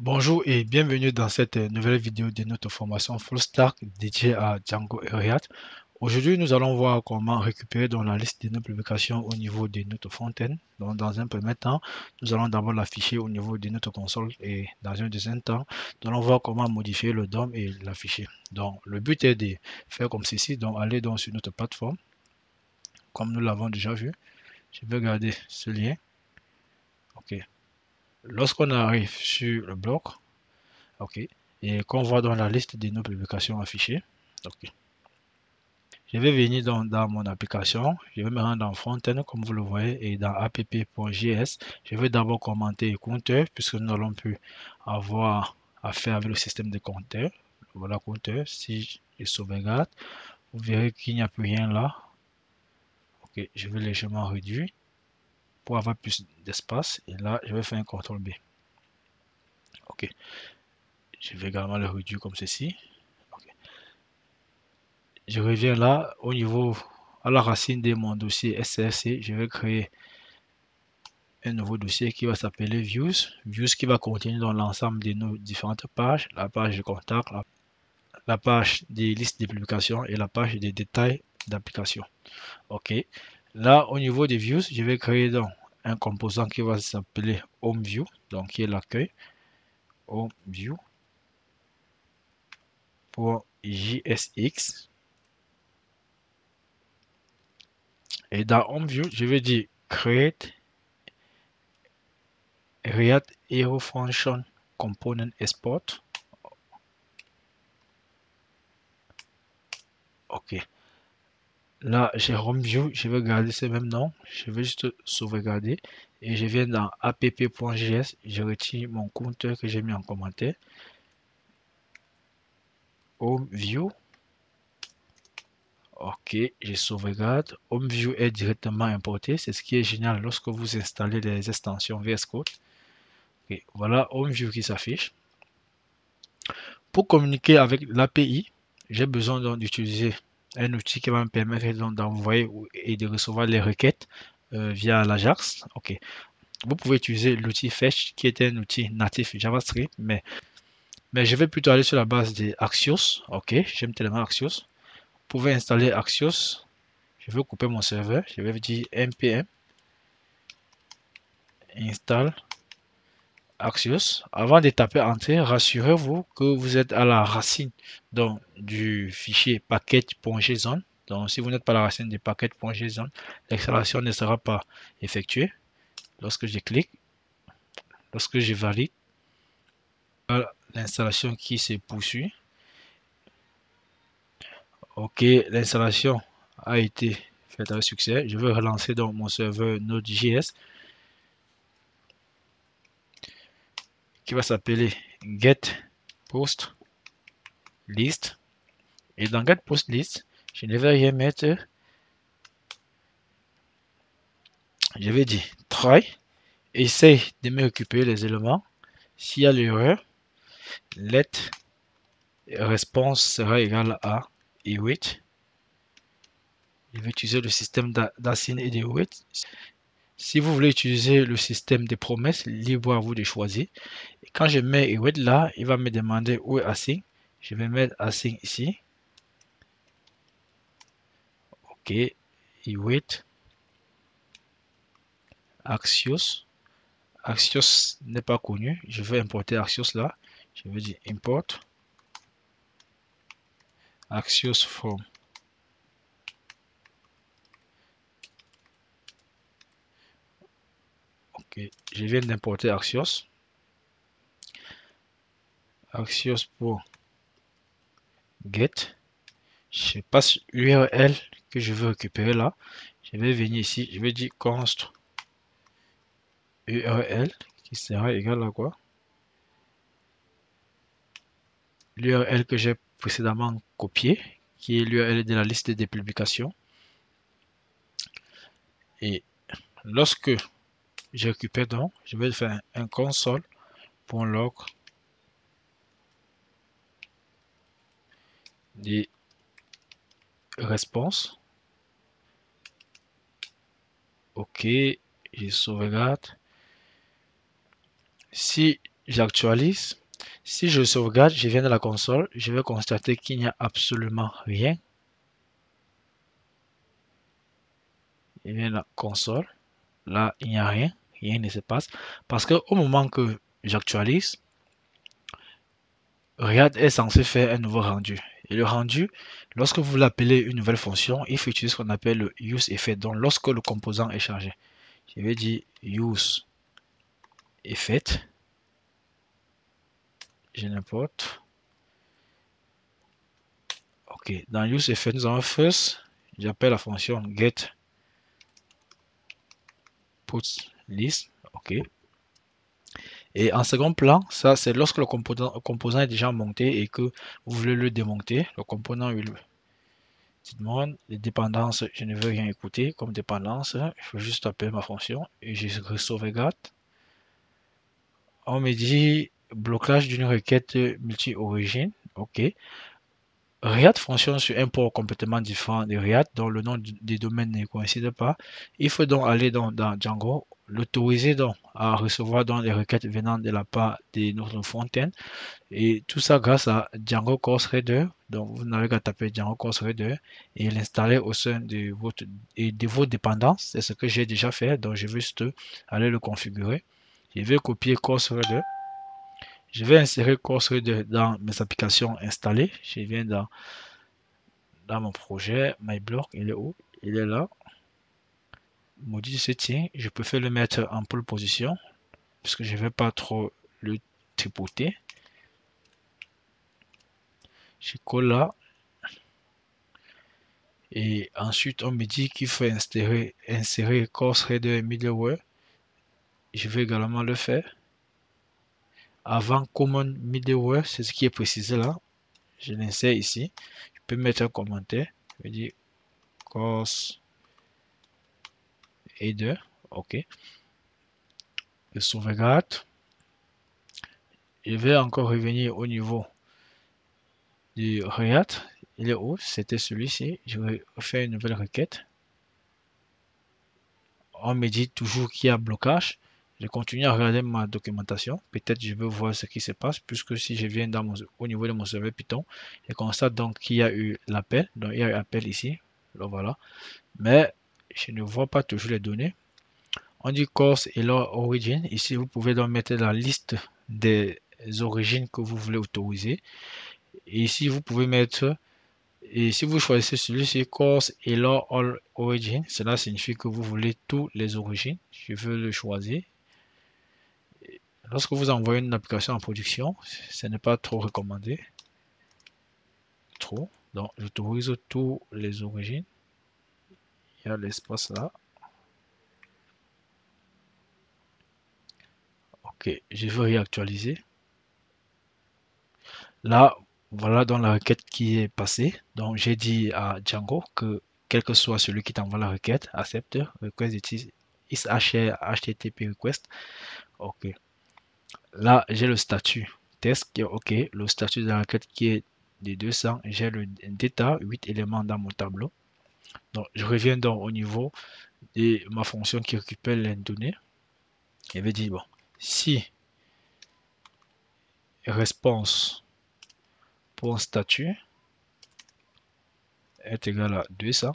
Bonjour et bienvenue dans cette nouvelle vidéo de notre formation Full Stack dédiée à Django et React. Aujourd'hui, nous allons voir comment récupérer dans la liste de nos publications au niveau de notre front-end. Donc, dans un premier temps, nous allons d'abord l'afficher au niveau de notre console et dans un deuxième temps, nous allons voir comment modifier le DOM et l'afficher. Donc, le but est de faire comme ceci. Donc, aller donc sur notre plateforme, comme nous l'avons déjà vu. Je vais garder ce lien. OK. Lorsqu'on arrive sur le bloc, OK. Et qu'on voit dans la liste de nos publications affichées. OK. Je vais venir dans mon application. Je vais me rendre dans Front-end comme vous le voyez et dans app.js. Je vais d'abord commenter le compteur puisque nous n'allons plus avoir à faire avec le système de compteur. Voilà compteur. Si je sauvegarde, vous verrez qu'il n'y a plus rien là. OK. Je vais légèrement réduire pour avoir plus d'espace. Et là, je vais faire un CTRL B. OK. Je vais également le réduire comme ceci. Je reviens là au niveau à la racine de mon dossier SRC. Je vais créer un nouveau dossier qui va s'appeler Views qui va contenir dans l'ensemble de nos différentes pages, la page de contact, la page des listes de publications et la page des détails d'application. OK. Là, au niveau des Views, je vais créer donc un composant qui va s'appeler HomeView, donc qui est l'accueil. HomeView pour JSX. Et dans HomeView, je vais dire create React Hero Function Component Export. OK. Là, j'ai HomeView, je vais garder ce même nom. Je vais juste sauvegarder. Et je viens dans app.js. Je retire mon compteur que j'ai mis en commentaire. HomeView. OK, je sauvegarde. HomeView est directement importé. C'est ce qui est génial lorsque vous installez des extensions VS Code. Okay. Voilà HomeView qui s'affiche. Pour communiquer avec l'API, j'ai besoin d'utiliser un outil qui va me permettre d'envoyer et de recevoir les requêtes via l'Ajax. OK. Vous pouvez utiliser l'outil Fetch qui est un outil natif JavaScript, mais je vais plutôt aller sur la base de Axios. OK, j'aime tellement Axios. Vous pouvez installer Axios. Je vais couper mon serveur. Je vais dire npm install Axios. Avant de taper Enter, rassurez-vous que vous êtes à la racine donc, du fichier package.json. Donc, si vous n'êtes pas à la racine du package.json, l'installation ne sera pas effectuée. Lorsque je clique, lorsque je valide, l'installation qui se poursuit. OK, l'installation a été faite avec succès. Je vais relancer donc mon serveur Node.js qui va s'appeler getPostList. Et dans getPostList, je ne vais rien mettre. Je vais dire try. Essaye de me récupérer les éléments. S'il y a l'erreur, let response sera égal à await. Je vais utiliser le système d'assign et de await. Si vous voulez utiliser le système de promesses, libre à vous de choisir. Et quand je mets await là, il va me demander où est assign. Je vais mettre assign ici. OK. Await. Axios. Axios n'est pas connu. Je vais importer Axios là. Je vais dire import. Axios from. OK. Je viens d'importer Axios. Axios pour get. Je passe l'URL que je veux récupérer là. Je vais venir ici. Je vais dire const URL qui sera égal à quoi? L'URL que j'ai précédemment copié, qui est l'URL de la liste des publications. Et lorsque je récupère donc, je vais faire un console.log des réponses. OK, je sauvegarde. Si j'actualise. Si je sauvegarde, je viens de la console, je vais constater qu'il n'y a absolument rien. Je viens de la console. Là, il n'y a rien. Rien ne se passe. Parce que au moment que j'actualise, React est censé faire un nouveau rendu. Et le rendu, lorsque vous l'appelez une nouvelle fonction, il faut utiliser ce qu'on appelle le use effect. Donc, lorsque le composant est chargé, je vais dire use effect. Je n'importe. Ok, dans use effect, nous avons first, j'appelle la fonction get puts list. Ok. Et en second plan, ça c'est lorsque le composant est déjà monté et que vous voulez le démonter. Le composant will demande les dépendances, je ne veux rien écouter comme dépendance. Je veux juste appeler ma fonction et je sauvegarde. On me dit blocage d'une requête multi-origine. Ok. React fonctionne sur un port complètement différent de React dont le nom des domaines ne coïncide pas. Il faut donc aller dans Django, l'autoriser donc à recevoir donc les requêtes venant de la part de notre fontaine. Et tout ça grâce à Django Core Reader. Donc vous n'avez qu'à taper Django Core Reader et l'installer au sein de vos dépendances. C'est ce que j'ai déjà fait. Donc je vais juste aller le configurer. Je vais copier Core Reader. Je vais insérer Core Reader dans mes applications installées. Je viens dans mon projet, MyBlock, il est où? Il est là. Maudit setting, je préfère le mettre en pole position parce que je ne vais pas trop le tripoter. Je colle là. Et ensuite, on me dit qu'il faut insérer Course Reader Middleware. Je vais également le faire. Avant Common Middleware, c'est ce qui est précisé là. Je l'insère ici. Je peux mettre un commentaire. Je vais dire Course Header. OK. Je sauvegarde. Je vais encore revenir au niveau du React. Il est où? C'était celui-ci. Je vais faire une nouvelle requête. On me dit toujours qu'il y a blocage. Je continue à regarder ma documentation. Peut-être je veux voir ce qui se passe, puisque si je viens au niveau de mon serveur Python, je constate donc qu'il y a eu l'appel. Donc il y a eu appel ici. Donc voilà. Mais je ne vois pas toujours les données. On dit course et leur origin. Ici, vous pouvez donc mettre la liste des origines que vous voulez autoriser. Et ici, vous pouvez mettre, et si vous choisissez celui-ci, course et leur all origin, cela signifie que vous voulez toutes les origines. Je veux le choisir. Lorsque vous envoyez une application en production, ce n'est pas trop recommandé. Trop. Donc, j'autorise toutes les origines. Il y a l'espace là. Ok, je veux réactualiser. Là, voilà dans la requête qui est passée. Donc, j'ai dit à Django que quel que soit celui qui t'envoie la requête, accepte, request is HTTP request. Ok. Là, j'ai le statut test qui est OK. Le statut de la requête qui est de 200. J'ai le data, 8 éléments dans mon tableau. Donc, je reviens donc au niveau de ma fonction qui récupère les données. Je vais dire, bon, si response pour un statut est égal à 200,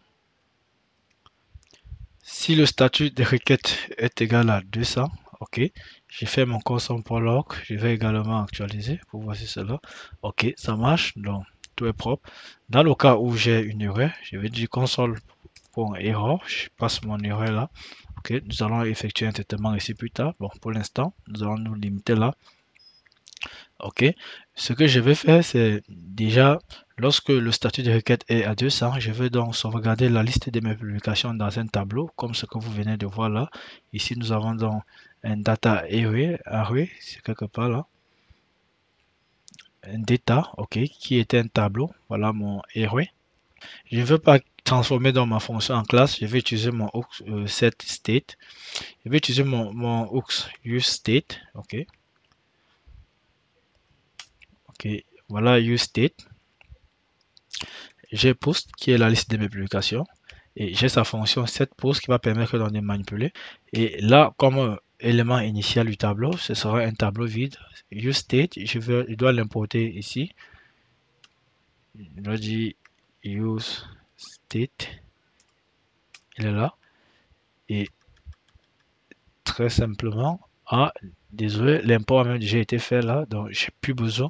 si le statut de requête est égal à 200, ok, j'ai fait mon console.log, je vais également actualiser pour voir si c'est là. Ok, ça marche, donc tout est propre. Dans le cas où j'ai une erreur, je vais dire console.error, je passe mon erreur là. Ok, nous allons effectuer un traitement ici plus tard. Bon, pour l'instant, nous allons nous limiter là. Ok, ce que je vais faire, c'est déjà, lorsque le statut de requête est à 200, je vais donc sauvegarder la liste de mes publications dans un tableau, comme ce que vous venez de voir là. Ici, nous avons donc un data array, c'est quelque part là. Un data, ok, qui était un tableau. Voilà mon array. Je ne veux pas transformer dans ma fonction en classe, je vais utiliser mon hooks set state. Je vais utiliser mon hooks use state, ok. Ok, voilà use state. J'ai post qui est la liste de mes publications et j'ai sa fonction setPost qui va permettre d'en manipuler. Et là, comme élément initial du tableau, ce sera un tableau vide. useState, je dois l'importer ici. Je dois dire useState, il est là. Et très simplement, désolé, l'import a même déjà été fait là, donc j'ai plus besoin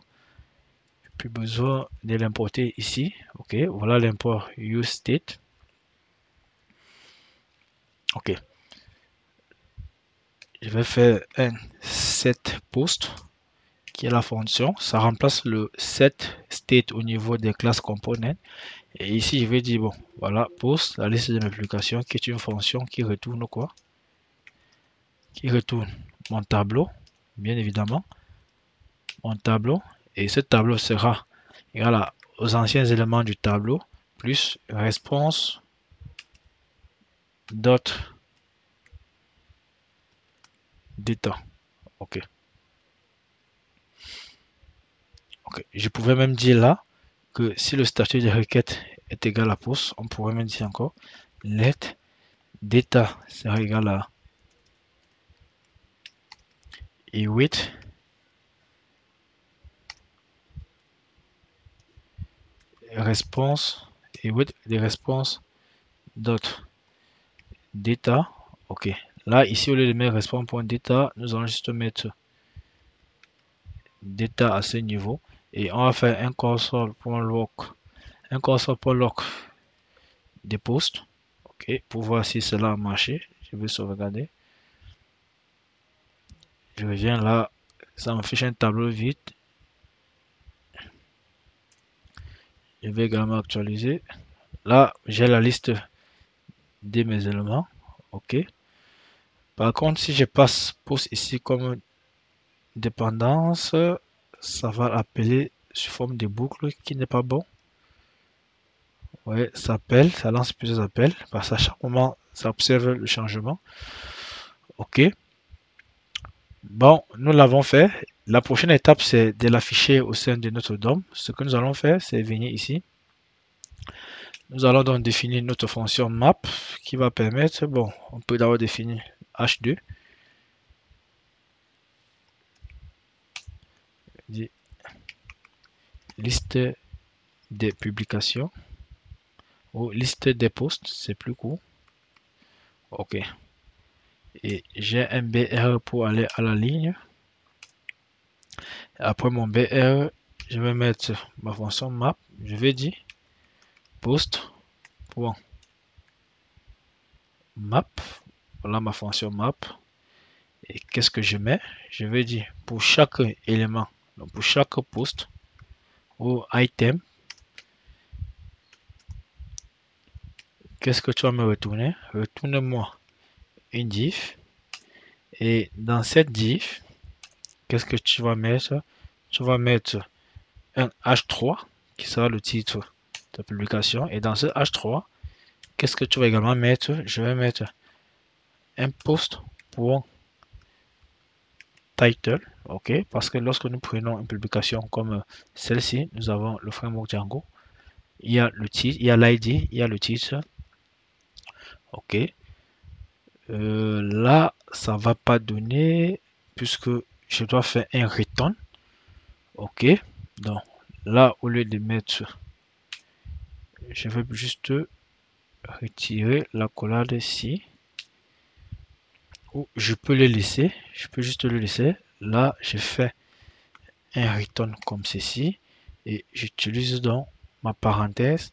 de l'importer ici. Ok, voilà l'import useState. Ok, je vais faire un setPost qui est la fonction. Ça remplace le setState au niveau des classes components. Et ici, je vais dire, bon, voilà, post, la liste de mes publications, qui est une fonction qui retourne quoi? Qui retourne mon tableau, bien évidemment, mon tableau. Et ce tableau sera égal aux anciens éléments du tableau, plus response dot data. Ok. Ok. Je pouvais même dire là que si le statut de requête est égal à post, on pourrait même dire encore let data sera égal à await response await des réponses dot data. Ok. Là, ici, au lieu de mettre response.data, nous allons juste mettre data à ce niveau. Et on va faire un console.log. Un console.log des posts. Ok. Pour voir si cela a marché. Je vais sauvegarder. Je reviens là. Ça m'affiche un tableau vide. Je vais également actualiser. Là, j'ai la liste de mes éléments. Ok. Par contre, si je passe post ici comme dépendance, ça va appeler sous forme de boucle qui n'est pas bon. Ouais, ça appelle, ça lance plusieurs appels parce qu'à chaque moment, ça observe le changement. Ok. Bon, nous l'avons fait. La prochaine étape, c'est de l'afficher au sein de notre DOM. Ce que nous allons faire, c'est venir ici. Nous allons donc définir notre fonction map qui va permettre, bon, on peut d'abord définir h2. Liste des publications ou liste des posts, c'est plus court. Ok. Et j'ai un BR pour aller à la ligne. Après mon BR, je vais mettre ma fonction map. Je vais dire post.map. Voilà ma fonction map. Et qu'est-ce que je mets? Je vais dire pour chaque élément, donc pour chaque post ou item, qu'est-ce que tu vas me retourner? Retourne-moi une div. Et dans cette div, qu'est-ce que tu vas mettre? Tu vas mettre un H3 qui sera le titre de publication. Et dans ce H3, qu'est-ce que tu vas également mettre? Je vais mettre un post pour title. Ok, parce que lorsque nous prenons une publication comme celle-ci, nous avons le framework Django. Il y a le titre, il y a l'ID, il y a le titre. Ok. Là, ça va pas donner puisque je dois faire un return. Ok. Donc là, au lieu de mettre, je vais juste retirer la collade ici. Ou je peux le laisser. Je peux juste le laisser. Là, je fais un return comme ceci. Et j'utilise donc ma parenthèse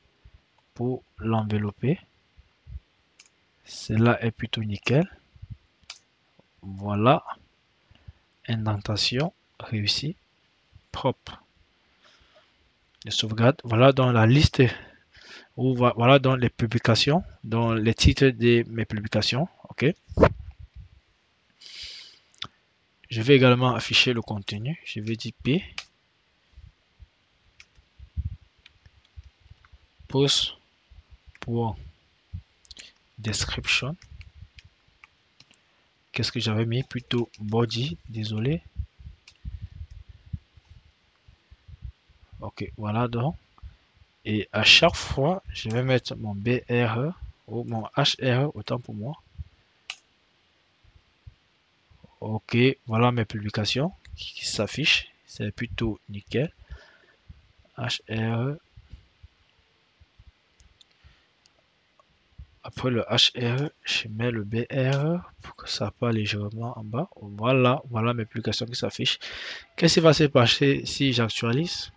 pour l'envelopper. Cela est plutôt nickel. Voilà. Indentation réussie. Propre. De sauvegarde. Voilà dans la liste. Ou voilà dans les publications. Dans les titres de mes publications. Ok. Je vais également afficher le contenu. Je vais dire P. Post pour description. Qu'est-ce que j'avais mis? Plutôt body. Désolé. Ok. Voilà donc. Et à chaque fois, je vais mettre mon BR ou mon HR, autant pour moi. Ok, voilà mes publications qui s'affichent. C'est plutôt nickel. HR. Après le HR, je mets le BR pour que ça parte légèrement en bas. Voilà, voilà mes publications qui s'affichent. Qu'est-ce qui va se passer si j'actualise?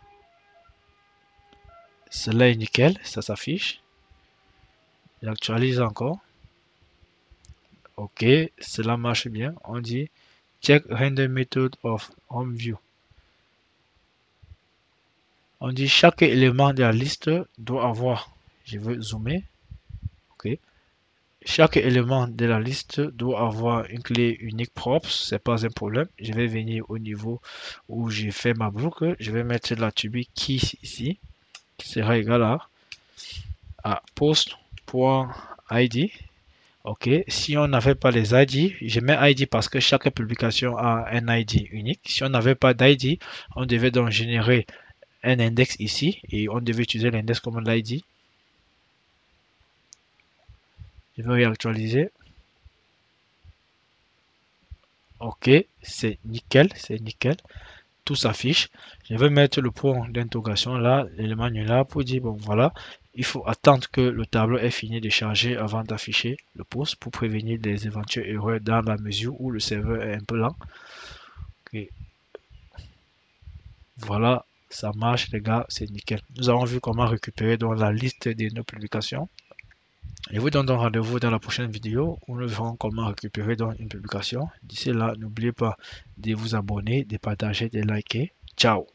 Cela est nickel, ça s'affiche. J'actualise encore. Ok, cela marche bien. On dit check render method of home view. On dit chaque élément de la liste doit avoir. Je veux zoomer. Ok. Chaque élément de la liste doit avoir une clé unique propre. C'est pas un problème. Je vais venir au niveau où j'ai fait ma boucle. Je vais mettre l'attribut key ici, qui sera égal à post.id. Ok, si on n'avait pas les ID, je mets ID parce que chaque publication a un ID unique. Si on n'avait pas d'ID, on devait donc générer un index ici et on devait utiliser l'index comme l'ID. Je vais réactualiser. Ok, c'est nickel, c'est nickel. Tout s'affiche. Je vais mettre le point d'interrogation là, l'élément là pour dire bon voilà, il faut attendre que le tableau ait fini de charger avant d'afficher le post pour prévenir des éventuelles erreurs dans la mesure où le serveur est un peu lent. Okay. Voilà, ça marche les gars, c'est nickel. Nous avons vu comment récupérer dans la liste de nos publications. Je vous donne donc rendez-vous dans la prochaine vidéo où nous verrons comment récupérer dans une publication. D'ici là, n'oubliez pas de vous abonner, de partager, de liker. Ciao!